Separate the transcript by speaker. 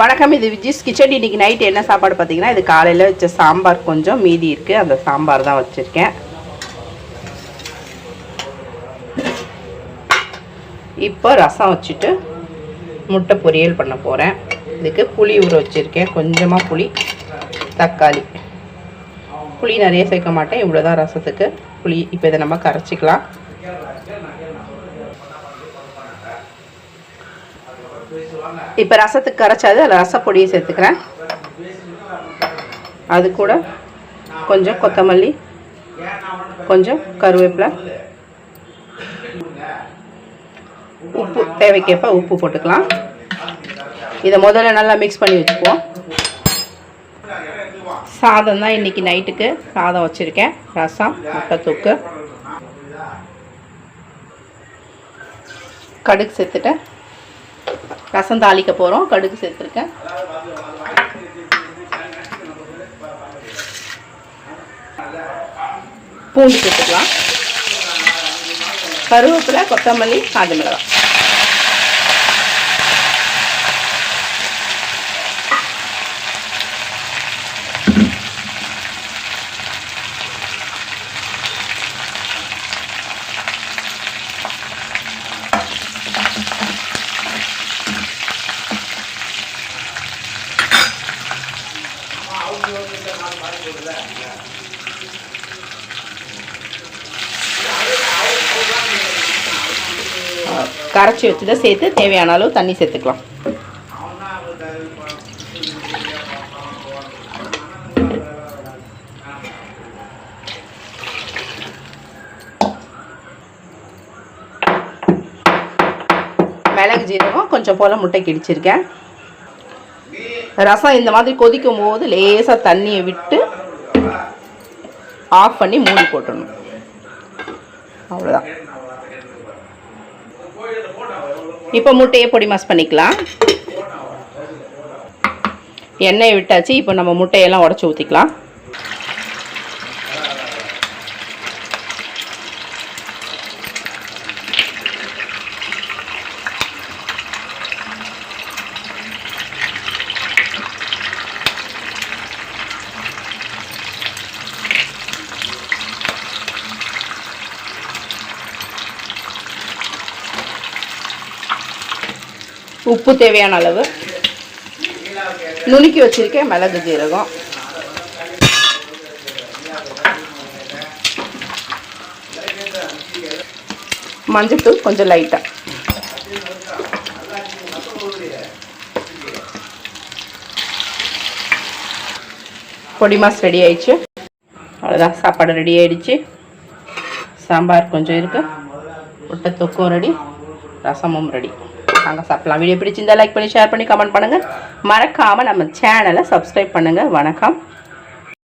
Speaker 1: வணக்கம், இது விஜிஸ் கிச்சன். இன்றைக்கி நைட் என்ன சாப்பாடு பார்த்தீங்கன்னா, இது காலையில் வச்ச சாம்பார் கொஞ்சம் மீதி இருக்குது. அந்த சாம்பார் தான் வச்சுருக்கேன். இப்போ ரசம் வச்சுட்டு முட்டை பொரியல் பண்ண போகிறேன். இதுக்கு புளி ஊற வச்சுருக்கேன், கொஞ்சமாக புளி, தக்காளி. புளி நிறைய சேர்க்க மாட்டேன், இவ்வளோ தான் ரசத்துக்கு புளி. இப்போ இதை நம்ம கரைச்சிக்கலாம். இப்போ ரசத்துக்கு கரைச்சாது அதில் ரசப்பொடியை சேர்த்துக்கிறேன். அது கூட கொஞ்சம் கொத்தமல்லி, கொஞ்சம் கருவேப்பிலை, உப்பு தேவைக்கேற்ப உப்பு போட்டுக்கலாம். இதை முதல்ல நல்லா மிக்ஸ் பண்ணி வச்சுக்குவோம். சாதம் தான் இன்றைக்கி நைட்டுக்கு சாதம் வச்சுருக்கேன். ரசம், முட்டை தொக்கு, கடுகு சேர்த்துட்டேன். ரசம் தாளிக்க போகிறோம். கடுகு சேர்த்துருக்கேன். பூண்டு சேர்த்துக்கலாம். கருவேப்பிலை, கொத்தமல்லி, காஞ்ச மிளகாய். கரைச்சி வச்சுட்டு சேர்த்து தேவையான அளவு தண்ணி சேர்த்துக்கலாம். மிளகு ஜீரகம் கொஞ்சம் போல் முட்டைக்கு இடிச்சிருக்கேன். ரசம் இந்த மாதிரி கொதிக்கும் போது லேசாக தண்ணியை விட்டு ஆஃப் பண்ணி மூடி போட்டுடணும். அவ்வளோதான். இப்போ முட்டையை பொடி மாஸ் பண்ணிக்கலாம். எண்ணெயை விட்டாச்சு. இப்போ நம்ம முட்டையெல்லாம் உடச்சி ஊற்றிக்கலாம். உப்பு தேவையான அளவு, நுணுக்கி வச்சிருக்கேன் மிளகு ஜீரகம், மஞ்சள்தூள் கொஞ்சம் லைட்டாக, பொடி மாஸ் ரெடி ஆயிடுச்சு. அவ்வளோதான், சாப்பாடு ரெடி ஆயிடுச்சு. சாம்பார் கொஞ்சம் இருக்கு, முட்டை தொக்கும் ரெடி, ரசமும் ரெடி. நாங்க சாப்பிடலாம். வீடியோ பிடிச்சிருந்தா லைக் பண்ணி, ஷேர் பண்ணி, கமெண்ட் பண்ணுங்கள். மறக்காமல் நம்ம சேனலை சப்ஸ்கிரைப் பண்ணுங்கள். வணக்கம்.